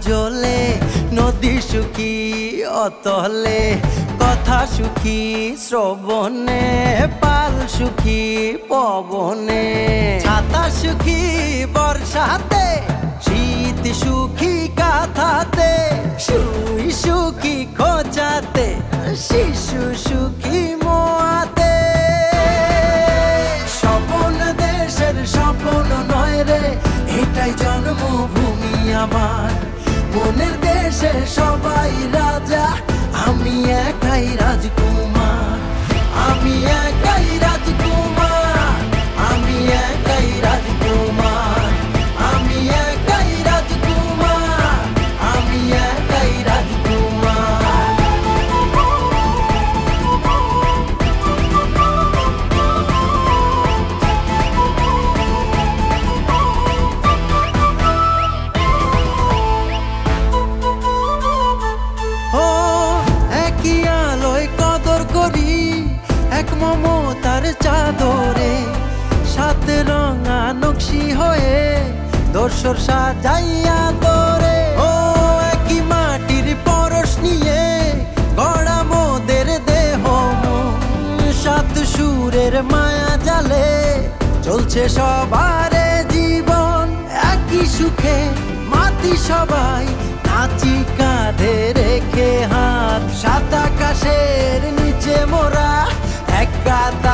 জলে, নদী সুখী অতলে, কথা সুখী শ্রবণে, পাল সুখী পবনে, ছাতা সুখী বর্ষাতে, শীত সুখী কাঁথাতে, শুই সুখী খোঁজাতে, শিশু সুখী মোয়াতে। স্বপন দেশের স্বপন নয় রে, এটাই জন্মভূমি আমার। মনের দেশে সবাই রাজা, আমি একাই রাজকুমার, আমি একাই রাজকুমার, আমি একাই রাজকুমার, আমি একাই রাজকুমার, আমি একাই রাজকুমার। এক মমতার চাদরে, সাত রঙা নকশি হয়ে দর্শর সাজাইয়া তোরে। ও একই মাটির পরশ নিয়ে গড়া মোদের দেহ মন, সাত সুরের মায়া জালে চলছে সবারে জীবন। একই সুখে মাতি সবাই, নাচি কাঁধে রেখে হাত, সাত আকাশের নিচে মোরা এক কাতা